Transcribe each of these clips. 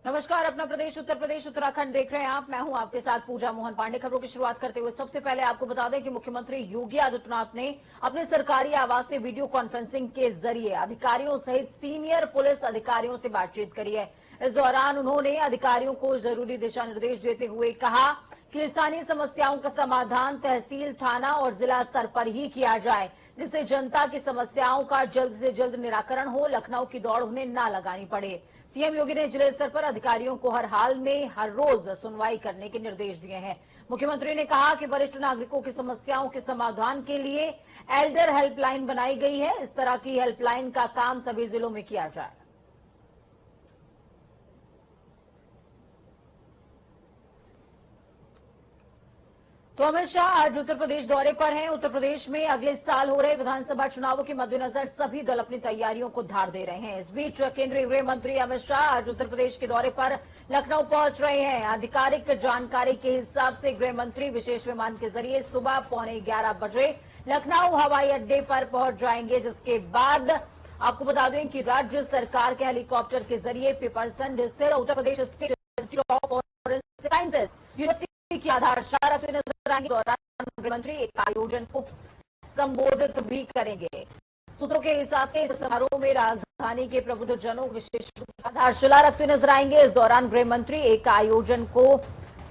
नमस्कार। अपना प्रदेश उत्तर प्रदेश उत्तराखंड देख रहे हैं आप। मैं हूं आपके साथ पूजा मोहन पांडे। खबरों की शुरुआत करते हुए सबसे पहले आपको बता दें कि मुख्यमंत्री योगी आदित्यनाथ ने अपने सरकारी आवास से वीडियो कॉन्फ्रेंसिंग के जरिए अधिकारियों सहित सीनियर पुलिस अधिकारियों से बातचीत करी है। इस दौरान उन्होंने अधिकारियों को जरूरी दिशा निर्देश देते हुए कहा कि स्थानीय समस्याओं का समाधान तहसील, थाना और जिला स्तर पर ही किया जाए, जिससे जनता की समस्याओं का जल्द से जल्द निराकरण हो। लखनऊ की दौड़ उन्हें ना लगानी पड़े। सीएम योगी ने जिले स्तर पर अधिकारियों को हर हाल में हर रोज सुनवाई करने के निर्देश दिए हैं। मुख्यमंत्री ने कहा कि वरिष्ठ नागरिकों की समस्याओं के समाधान के लिए एल्डर हेल्पलाइन बनाई गई है। इस तरह की हेल्पलाइन का काम सभी जिलों में किया जाए। तो अमित शाह आज उत्तर प्रदेश दौरे पर हैं। उत्तर प्रदेश में अगले साल हो रहे विधानसभा चुनावों के मद्देनजर सभी दल अपनी तैयारियों को धार दे रहे हैं। इस बीच केंद्रीय गृह मंत्री अमित शाह आज उत्तर प्रदेश के दौरे पर लखनऊ पहुंच रहे हैं। आधिकारिक जानकारी के हिसाब से गृह मंत्री विशेष विमान के जरिए सुबह 11:15 बजे लखनऊ हवाई अड्डे पर पहुंच जाएंगे, जिसके बाद आपको बता दें कि राज्य सरकार के हेलीकॉप्टर के जरिए पिपरसंड स्थित Uttar Pradesh state institute of forensic sciences university की आधारशिला रखते नजर आएंगे। दौरान गृहमंत्री एक आयोजन को संबोधित भी करेंगे। सूत्रों के हिसाब से इस समारोह में राजधानी के प्रबुद्ध जनों विशेष रूप से आधारशिला रखते नजर आएंगे। इस दौरान गृहमंत्री एक आयोजन को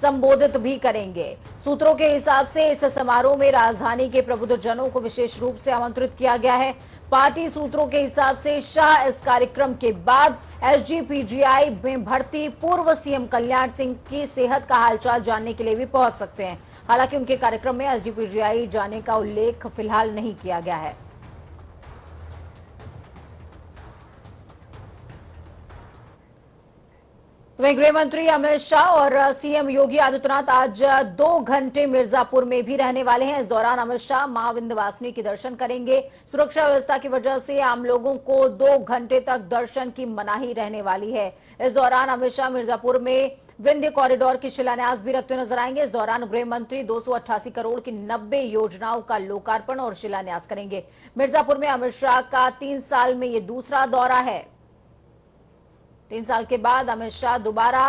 संबोधित भी करेंगे। सूत्रों के हिसाब से इस समारोह में राजधानी के प्रबुद्ध जनों को विशेष रूप से आमंत्रित किया गया है। पार्टी सूत्रों के हिसाब से शाह इस कार्यक्रम के बाद एसजीपीजीआई में भर्ती पूर्व सीएम कल्याण सिंह की सेहत का हालचाल जानने के लिए भी पहुंच सकते हैं। हालांकि उनके कार्यक्रम में एसजीपीजीआई जाने का उल्लेख फिलहाल नहीं किया गया है। तो वहीं गृह मंत्री अमित शाह और सीएम योगी आदित्यनाथ आज 2 घंटे मिर्जापुर में भी रहने वाले हैं। इस दौरान अमित शाह मां विंध्यवासिनी के दर्शन करेंगे। सुरक्षा व्यवस्था की वजह से आम लोगों को 2 घंटे तक दर्शन की मनाही रहने वाली है। इस दौरान अमित शाह मिर्जापुर में विंध्य कॉरिडोर की शिलान्यास भी रखते नजर आएंगे। इस दौरान गृह मंत्री 288 करोड़ की 90 योजनाओं का लोकार्पण और शिलान्यास करेंगे। मिर्जापुर में अमित शाह का 3 साल में ये दूसरा दौरा है। 3 साल के बाद अमित शाह दोबारा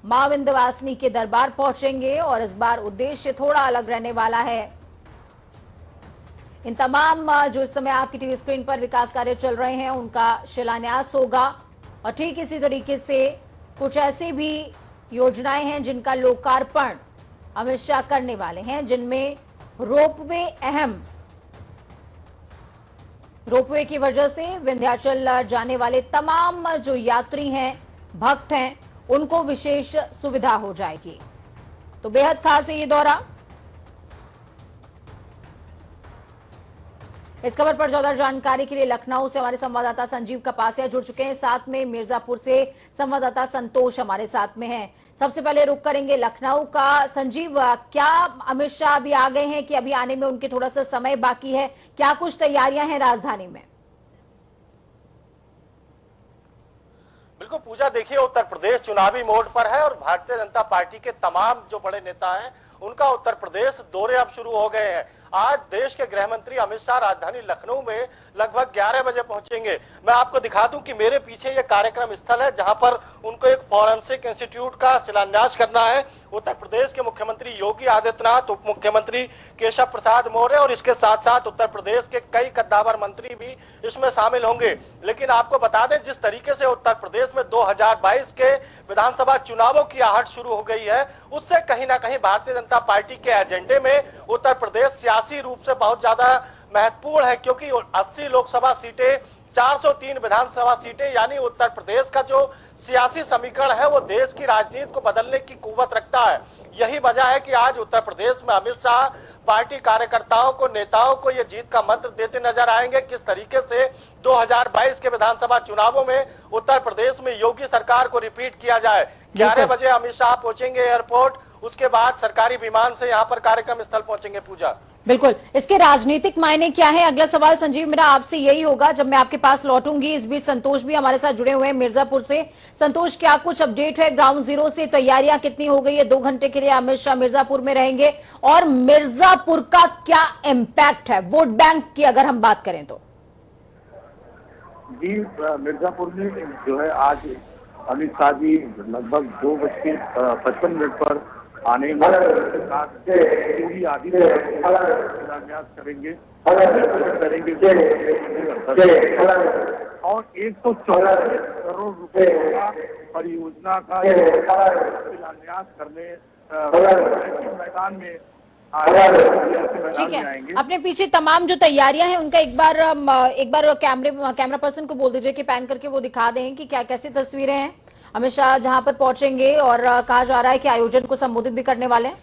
मां विंध्यवासिनी के दरबार पहुंचेंगे और इस बार उद्देश्य थोड़ा अलग रहने वाला है। इन तमाम जो इस समय आपकी टीवी स्क्रीन पर विकास कार्य चल रहे हैं उनका शिलान्यास होगा और ठीक इसी तरीके से कुछ ऐसी भी योजनाएं हैं जिनका लोकार्पण अमित शाह करने वाले हैं, जिनमें रोपवे अहम। रोपवे की वजह से विंध्याचल जाने वाले तमाम जो यात्री हैं, भक्त हैं, उनको विशेष सुविधा हो जाएगी। तो बेहद खास है ये दौरा। इस खबर पर ज्यादा जानकारी के लिए लखनऊ से हमारे संवाददाता संजीव कपासिया जुड़ चुके हैं। साथ में मिर्जापुर से संवाददाता संतोष हमारे साथ में हैं। सबसे पहले रुक करेंगे लखनऊ का। संजीव, क्या अमित शाह अभी आ गए हैं कि अभी आने में उनके थोड़ा सा समय बाकी है? क्या कुछ तैयारियां हैं राजधानी में? बिल्कुल पूजा, देखिए उत्तर प्रदेश चुनावी मोड पर है और भारतीय जनता पार्टी के तमाम जो बड़े नेता हैं उनका उत्तर प्रदेश दौरे अब शुरू हो गए हैं। आज देश के गृह मंत्री अमित शाह राजधानी लखनऊ में लगभग 11 बजे पहुंचेंगे। मैं आपको दिखा दूं कि मेरे पीछे ये कार्यक्रम स्थल है जहां पर उनको एक फॉरेंसिक इंस्टीट्यूट का शिलान्यास करना है। उत्तर प्रदेश के मुख्यमंत्री योगी आदित्यनाथ, उप मुख्यमंत्री केशव प्रसाद मौर्य और इसके साथ साथ उत्तर प्रदेश के कई कद्दावर मंत्री भी इसमें शामिल होंगे। लेकिन आपको बता दें, जिस तरीके से उत्तर प्रदेश में 2022 के विधानसभा चुनावों की आहट शुरू हो गई है, उससे कहीं ना कहीं भारतीय जनता पार्टी के एजेंडे में उत्तर प्रदेश सियासी रूप से बहुत ज्यादा महत्वपूर्ण है, क्योंकि 80 लोकसभा सीटें, 403 विधानसभा सीटें, यानी उत्तर प्रदेश का जो सियासी समीकरण है वो देश की राजनीति को बदलने की कुव्वत रखता है। यही वजह है कि आज उत्तर प्रदेश में अमित शाह पार्टी कार्यकर्ताओं को, नेताओं को ये जीत का मंत्र देते नजर आएंगे। किस तरीके से 2022 के विधानसभा चुनावों में उत्तर प्रदेश में योगी सरकार को रिपीट किया जाए। 11 बजे अमित शाह पहुंचेंगे एयरपोर्ट, उसके बाद सरकारी विमान से यहाँ पर कार्यक्रम स्थल पहुंचेंगे। पूजा, बिल्कुल, इसके राजनीतिक मायने क्या है? अगला सवाल संजीव मेरा आपसे यही होगा जब मैं आपके पास लौटूंगी। इस बीच संतोष भी हमारे साथ जुड़े हुए हैं मिर्जापुर से। संतोष, क्या कुछ अपडेट है ग्राउंड जीरो से? तैयारियां कितनी हो गई है? 2 घंटे के लिए अमित शाह मिर्जापुर में रहेंगे और मिर्जापुर का क्या इम्पैक्ट है वोट बैंक की अगर हम बात करें तो? जी, मिर्जापुर में जो है आज अमित शाह जी लगभग 2:55 पर आने के साथ योगी आदित्यनाथ करेंगे और 114 करोड़ रुपए का परियोजना का शिलान्यास करने मैदान में ठीक है। अपने पीछे तमाम जो तैयारियां हैं उनका एक बार कैमरा पर्सन को बोल दीजिए कि पैन करके वो दिखा दें कि क्या कैसी तस्वीरें हैं। अमित शाह जहां पर पहुंचेंगे और कहा जा रहा है कि आयोजन को संबोधित भी करने वाले हैं।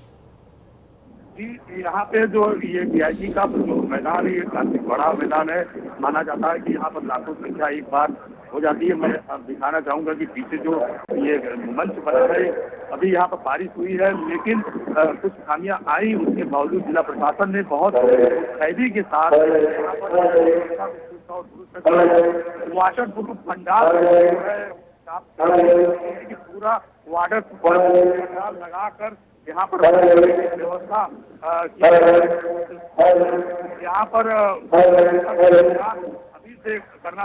जी, यहाँ पे जो ये वीआईपी का जो मैदान है ये काफी बड़ा मैदान है। माना जाता है कि यहाँ पर लाखों संख्या एक बार हो जाती है। मैं दिखाना चाहूंगा कि पीछे जो ये मंच बना है, अभी यहाँ पर बारिश हुई है लेकिन कुछ खामियां आई, उसके बावजूद जिला प्रशासन ने बहुत मुस्तैदी के साथ वाटर प्रूफ पंडाल पूरा वाटर लगाकर यहाँ पर व्यवस्था यहाँ पर अभी से करना।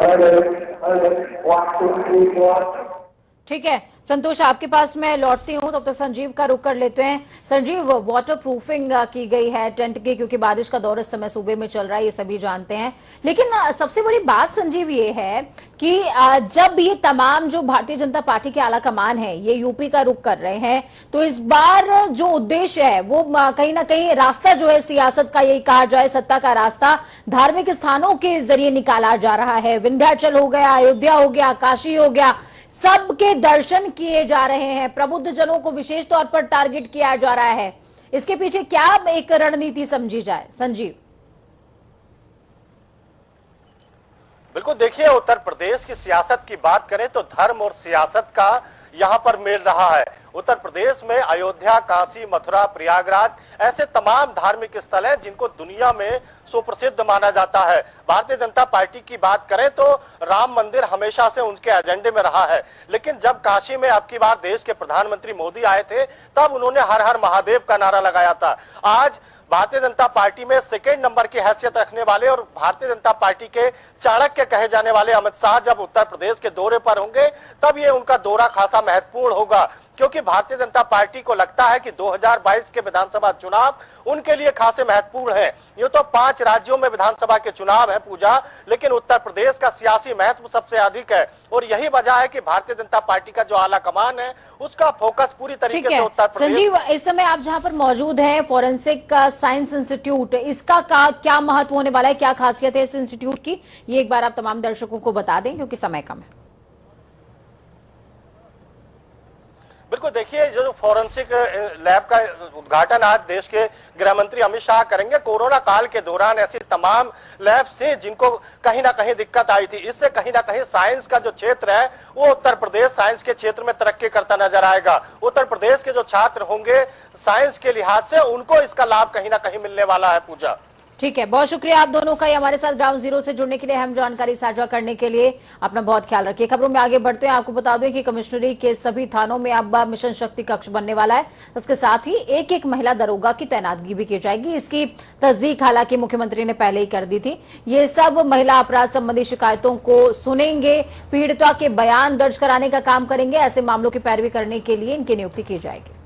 ठीक है संतोष, आपके पास मैं लौटती हूँ, तब तक संजीव का रुख कर लेते हैं। संजीव, वाटर प्रूफिंग की गई है टेंट की, क्योंकि बारिश का दौर इस समय सूबे में चल रहा है, ये सभी जानते हैं। लेकिन सबसे बड़ी बात संजीव ये है कि जब ये तमाम जो भारतीय जनता पार्टी के आला कमान है ये यूपी का रुख कर रहे हैं, तो इस बार जो उद्देश्य है वो कहीं ना कहीं रास्ता जो है सियासत का, यही कहा जाए सत्ता का रास्ता धार्मिक स्थानों के जरिए निकाला जा रहा है। विंध्याचल हो गया, अयोध्या हो गया, काशी हो गया, सबके दर्शन किए जा रहे हैं। प्रबुद्ध जनों को विशेष तौर पर टारगेट किया जा रहा है। इसके पीछे क्या एक रणनीति समझी जाए संजीव? बिल्कुल, देखिए उत्तर प्रदेश की सियासत की बात करें तो धर्म और सियासत का यहां पर मेल रहा है। उत्तर प्रदेश में अयोध्या, काशी, मथुरा, प्रयागराज ऐसे तमाम धार्मिक स्थल हैं जिनको दुनिया में सुप्रसिद्ध माना जाता है। भारतीय जनता पार्टी की बात करें तो राम मंदिर हमेशा से उनके एजेंडे में रहा है, लेकिन जब काशी में अब की बार देश के प्रधानमंत्री मोदी आए थे तब उन्होंने हर हर महादेव का नारा लगाया था। आज भारतीय जनता पार्टी में सेकेंड नंबर की हैसियत रखने वाले और भारतीय जनता पार्टी के चाणक्य कहे जाने वाले अमित शाह जब उत्तर प्रदेश के दौरे पर होंगे तब ये उनका दौरा खासा महत्वपूर्ण होगा, क्योंकि भारतीय जनता पार्टी को लगता है कि 2022 के विधानसभा चुनाव उनके लिए खासे महत्वपूर्ण है। ये तो 5 राज्यों में विधानसभा के चुनाव है पूजा, लेकिन उत्तर प्रदेश का सियासी महत्व सबसे अधिक है और यही वजह है कि भारतीय जनता पार्टी का जो आला कमान है उसका फोकस पूरी तरीके से उत्तर प्रदेश। संजीव, इस समय आप जहां पर मौजूद हैं फॉरेंसिक साइंस इंस्टीट्यूट, इसका क्या महत्व होने वाला है, क्या खासियत है इस इंस्टीट्यूट की, ये एक बार आप तमाम दर्शकों को बता दें क्योंकि समय कम है। बिल्कुल, देखिए जो फॉरेंसिक लैब का उद्घाटन आज देश के गृह मंत्री अमित शाह करेंगे। कोरोना काल के दौरान ऐसी तमाम लैब्स थी जिनको कहीं ना कहीं दिक्कत आई थी, इससे कहीं ना कहीं साइंस का जो क्षेत्र है वो उत्तर प्रदेश साइंस के क्षेत्र में तरक्की करता नजर आएगा। उत्तर प्रदेश के जो छात्र होंगे साइंस के लिहाज से उनको इसका लाभ कहीं ना कहीं मिलने वाला है। पूजा, ठीक है, बहुत शुक्रिया आप दोनों का हमारे साथ ग्राउंड जीरो से जुड़ने के लिए, हम जानकारी साझा करने के लिए। अपना बहुत ख्याल रखिए। खबरों में आगे बढ़ते हैं, आपको बता दें कि कमिश्नरी के सभी थानों में अब मिशन शक्ति कक्ष बनने वाला है। इसके साथ ही एक एक महिला दरोगा की तैनातगी भी की जाएगी। इसकी तस्दीक हालांकि मुख्यमंत्री ने पहले ही कर दी थी। ये सब महिला अपराध संबंधी शिकायतों को सुनेंगे, पीड़िता के बयान दर्ज कराने का काम करेंगे। ऐसे मामलों की पैरवी करने के लिए इनकी नियुक्ति की जाएगी।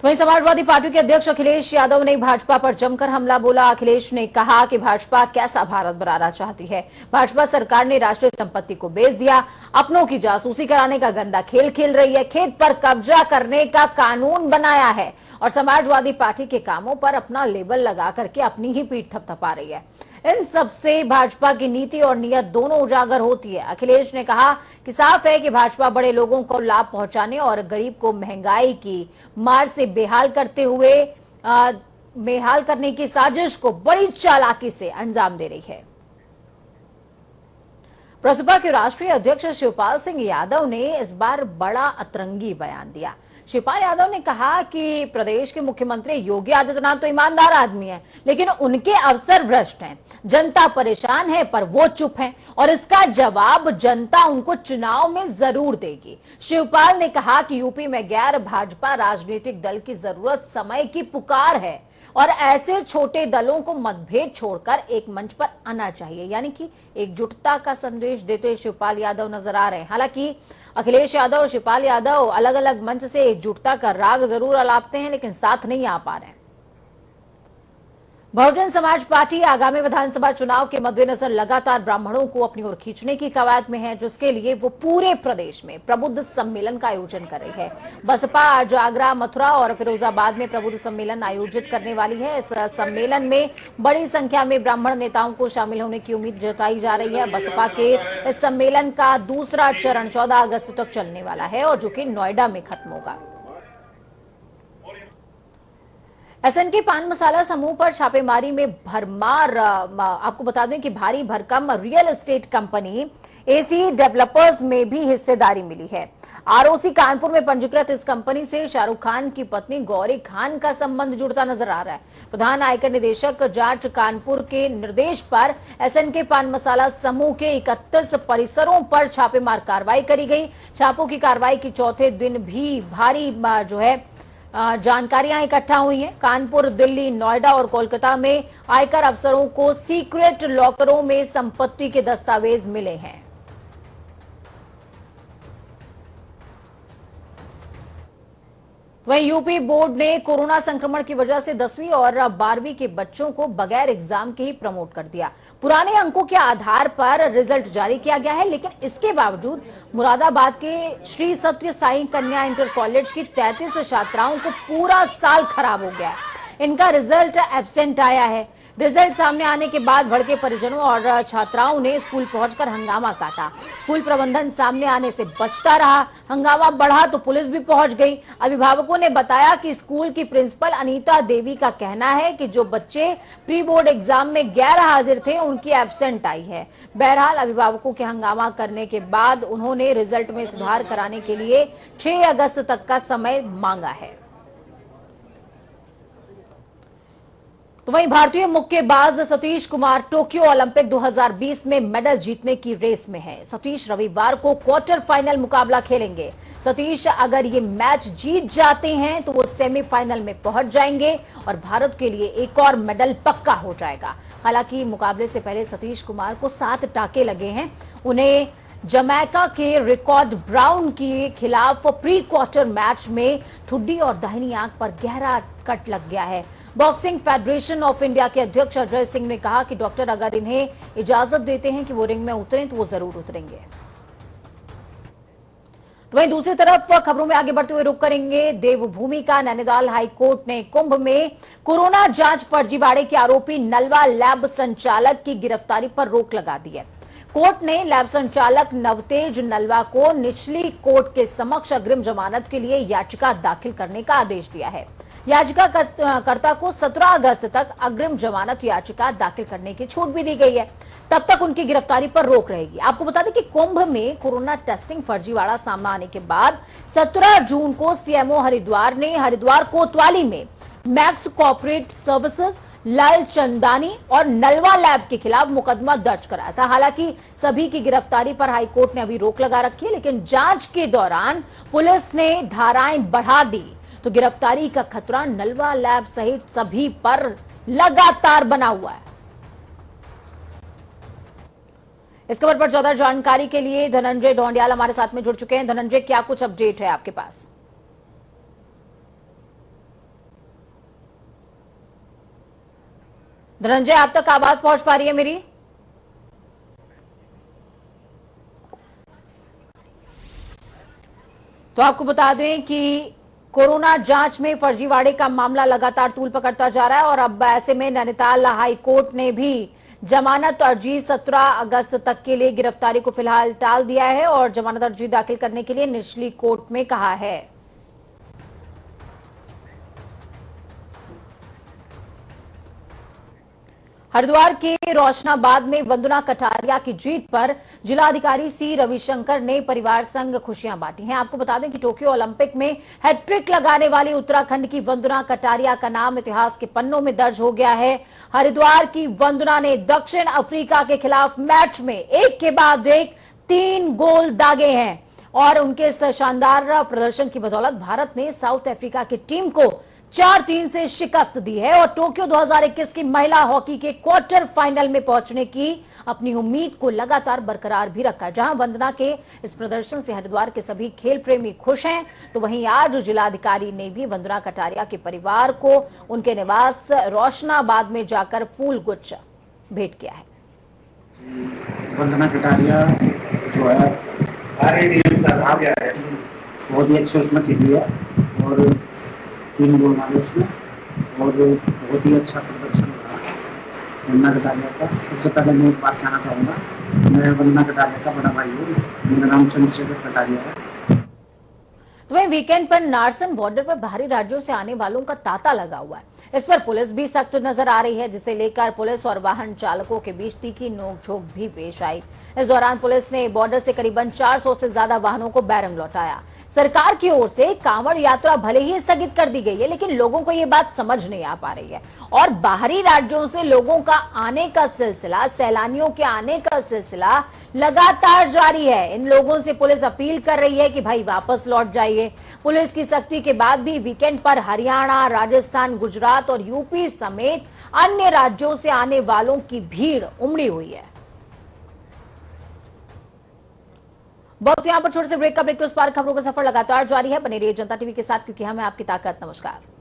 वहीं समाजवादी पार्टी के अध्यक्ष अखिलेश यादव ने भाजपा पर जमकर हमला बोला। अखिलेश ने कहा कि भाजपा कैसा भारत बनाना चाहती है। भाजपा सरकार ने राष्ट्रीय संपत्ति को बेच दिया, अपनों की जासूसी कराने का गंदा खेल खेल रही है, खेत पर कब्जा करने का कानून बनाया है और समाजवादी पार्टी के कामों पर अपना लेबल लगा करके अपनी ही पीठ थपथपा रही है। इन सबसे भाजपा की नीति और नीयत दोनों उजागर होती है। अखिलेश ने कहा कि साफ है कि भाजपा बड़े लोगों को लाभ पहुंचाने और गरीब को महंगाई की मार से बेहाल करने की साजिश को बड़ी चालाकी से अंजाम दे रही है। प्रसपा के राष्ट्रीय अध्यक्ष शिवपाल सिंह यादव ने इस बार बड़ा अतरंगी बयान दिया। शिवपाल यादव ने कहा कि प्रदेश के मुख्यमंत्री योगी आदित्यनाथ तो ईमानदार आदमी हैं, लेकिन उनके अफसर भ्रष्ट हैं। जनता परेशान है पर वो चुप हैं और इसका जवाब जनता उनको चुनाव में जरूर देगी। शिवपाल ने कहा कि यूपी में गैर भाजपा राजनीतिक दल की जरूरत समय की पुकार है और ऐसे छोटे दलों को मतभेद छोड़कर एक मंच पर आना चाहिए, यानी कि एकजुटता का संदेश देते शिवपाल यादव नजर आ रहे हैं। हालांकि अखिलेश यादव और शिवपाल यादव अलग अलग मंच से एकजुटता का राग जरूर अलापते हैं, लेकिन साथ नहीं आ पा रहे हैं। बहुजन समाज पार्टी आगामी विधानसभा चुनाव के मद्देनजर लगातार ब्राह्मणों को अपनी ओर खींचने की कवायद में है, जिसके लिए वो पूरे प्रदेश में प्रबुद्ध सम्मेलन का आयोजन कर रही है। बसपा आज आगरा, मथुरा और फिरोजाबाद में प्रबुद्ध सम्मेलन आयोजित करने वाली है। इस सम्मेलन में बड़ी संख्या में ब्राह्मण नेताओं को शामिल होने की उम्मीद जताई जा रही है। बसपा के इस सम्मेलन का दूसरा चरण 14 अगस्त तक चलने वाला है और जो कि नोएडा में खत्म होगा। एसएनके पान मसाला समूह पर छापेमारी में भरमार। आपको बता दें कि भारी भरकम real estate company AC developers में भी हिस्सेदारी मिली है। आरओसी कानपुर में पंजीकृत इस कंपनी से शाहरुख खान की पत्नी गौरी खान का संबंध जुड़ता नजर आ रहा है। प्रधान आयकर निदेशक जांच कानपुर के निर्देश पर एसएनके पान मसाला समूह के 31 परिसरों पर छापेमार कार्रवाई करी गई। छापों की कार्रवाई के चौथे दिन भी भारी जानकारियां इकट्ठा हुई हैं। कानपुर, दिल्ली, नोएडा और कोलकाता में आयकर अफसरों को सीक्रेट लॉकरों में संपत्ति के दस्तावेज मिले हैं। वहीं यूपी बोर्ड ने कोरोना संक्रमण की वजह से 10वीं और 12वीं के बच्चों को बगैर एग्जाम के ही प्रमोट कर दिया। पुराने अंकों के आधार पर रिजल्ट जारी किया गया है, लेकिन इसके बावजूद मुरादाबाद के श्री सत्य साई कन्या इंटर कॉलेज की 33 छात्राओं को पूरा साल खराब हो गया। इनका रिजल्ट एब्सेंट आया है। रिजल्ट सामने आने के बाद भड़के परिजनों और छात्राओं ने स्कूल पहुंचकर हंगामा काटा। स्कूल प्रबंधन सामने आने से बचता रहा। हंगामा बढ़ा तो पुलिस भी पहुंच गई। अभिभावकों ने बताया कि स्कूल की प्रिंसिपल अनीता देवी का कहना है कि जो बच्चे प्री बोर्ड एग्जाम में गैर हाजिर थे उनकी एब्सेंट आई है। बहरहाल अभिभावकों के हंगामा करने के बाद उन्होंने रिजल्ट में सुधार कराने के लिए 6 अगस्त तक का समय मांगा है। तो वहीं भारतीय मुक्केबाज सतीश कुमार टोक्यो ओलंपिक 2020 में मेडल जीतने की रेस में है। सतीश रविवार को क्वार्टर फाइनल मुकाबला खेलेंगे। सतीश अगर ये मैच जीत जाते हैं तो वो सेमीफाइनल में पहुंच जाएंगे और भारत के लिए एक और मेडल पक्का हो जाएगा। हालांकि मुकाबले से पहले सतीश कुमार को 7 टाके लगे हैं। उन्हें जमैका के रिकॉर्ड ब्राउन के खिलाफ प्री क्वार्टर मैच में ठुड्डी और दाहिनी आंख पर गहरा कट लग गया है। बॉक्सिंग फेडरेशन ऑफ इंडिया के अध्यक्ष अजय सिंह ने कहा कि डॉक्टर अगर इन्हें इजाजत देते हैं कि वो रिंग में उतरें तो वो जरूर उतरेंगे। तो वहीं दूसरी तरफ खबरों में आगे बढ़ते हुए रुक करेंगे देवभूमि का। नैनीताल हाईकोर्ट ने कुंभ में कोरोना जांच फर्जीवाड़े के आरोपी नलवा लैब संचालक की गिरफ्तारी पर रोक लगा दी है। कोर्ट ने लैब संचालक नवतेज नलवा को निचली कोर्ट के समक्ष अग्रिम जमानत के लिए याचिका दाखिल करने का आदेश दिया है। याचिकाकर्ता को 17 अगस्त तक अग्रिम जमानत याचिका दाखिल करने की छूट भी दी गई है। तब तक उनकी गिरफ्तारी पर रोक रहेगी। आपको बता दें कि कुंभ में कोरोना टेस्टिंग फर्जीवाड़ा सामने आने के बाद 17 जून को सीएमओ हरिद्वार ने हरिद्वार कोतवाली में मैक्स कॉर्पोरेट सर्विसेज, लाल चंदानी और नलवा लैब के खिलाफ मुकदमा दर्ज कराया था। हालांकि सभी की गिरफ्तारी पर हाईकोर्ट ने अभी रोक लगा रखी है, लेकिन जांच के दौरान पुलिस ने धाराएं बढ़ा दी तो गिरफ्तारी का खतरा नलवा लैब सहित सभी पर लगातार बना हुआ है। इस खबर पर ज्यादा जानकारी के लिए धनंजय ढोंडियाल हमारे साथ में जुड़ चुके हैं। धनंजय, क्या कुछ अपडेट है आपके पास? धनंजय, आप तक आवाज पहुंच पा रही है मेरी? तो आपको बता दें कि कोरोना जांच में फर्जीवाड़े का मामला लगातार तूल पकड़ता जा रहा है और अब ऐसे में नैनीताल हाई कोर्ट ने भी जमानत अर्जी 17 अगस्त तक के लिए गिरफ्तारी को फिलहाल टाल दिया है और जमानत अर्जी दाखिल करने के लिए निचली कोर्ट में कहा है। हरिद्वार के रोशनाबाद में वंदना कटारिया की जीत पर जिलाधिकारी सी रविशंकर ने परिवार संग खुशियां बांटी हैं। आपको बता दें कि टोक्यो ओलंपिक में हैट्रिक लगाने वाली उत्तराखंड की वंदना कटारिया का नाम इतिहास के पन्नों में दर्ज हो गया है। हरिद्वार की वंदना ने दक्षिण अफ्रीका के खिलाफ मैच में एक के बाद एक 3 गोल दागे हैं और उनके इस शानदार प्रदर्शन की बदौलत भारत ने साउथ अफ्रीका की टीम को 4-3 से शिकस्त दी है और टोक्यो 2021 की महिला हॉकी के क्वार्टर फाइनल में पहुंचने की अपनी उम्मीद को लगातार बरकरार भी रखा। जहां वंदना के इस प्रदर्शन से हरिद्वार के सभी खेल प्रेमी खुश हैं, तो वहीं आज जिलाधिकारी ने भी वंदना कटारिया के परिवार को उनके निवास रोशनाबाद में जाकर फूल गुच्छ भेंट किया है। वंदना कटारिया जो है बहुत ही अच्छे उसमें खेली है और 3 गोल मारे उसमें और बहुत ही अच्छा प्रदर्शन रहा वंदना कटारिया का। सबसे पहले मैं एक बात कहना चाहूँगा, मैं वंदना कटारिया का बड़ा भाई हूँ, मेरा नाम चंद्रशेखर कटारिया है। तो वहीं वीकेंड पर नारसन बॉर्डर पर बाहरी राज्यों से आने वालों का तांता लगा हुआ है। इस पर पुलिस भी सख्त नजर आ रही है, जिसे लेकर पुलिस और वाहन चालकों के बीच तीखी नोकझोंक भी पेश आई। इस दौरान पुलिस ने बॉर्डर से करीबन 400 से ज्यादा वाहनों को बैरंग लौटाया। सरकार की ओर से कांवड़ यात्रा भले ही स्थगित कर दी गई है, लेकिन लोगों को ये बात समझ नहीं आ पा रही है और बाहरी राज्यों से लोगों का आने का सिलसिला, सैलानियों के आने का सिलसिला लगातार जारी है। इन लोगों से पुलिस अपील कर रही है कि भाई वापस लौट जाइए। पुलिस की सख्ती के बाद भी वीकेंड पर हरियाणा, राजस्थान, गुजरात और यूपी समेत अन्य राज्यों से आने वालों की भीड़ उमड़ी हुई है। बहुत यहां पर छोटे से ब्रेक का ब्रेक के उस पार खबरों का सफर लगातार जारी है। बने रहिए जनता टीवी के साथ, क्योंकि हमें आपकी ताकत। नमस्कार।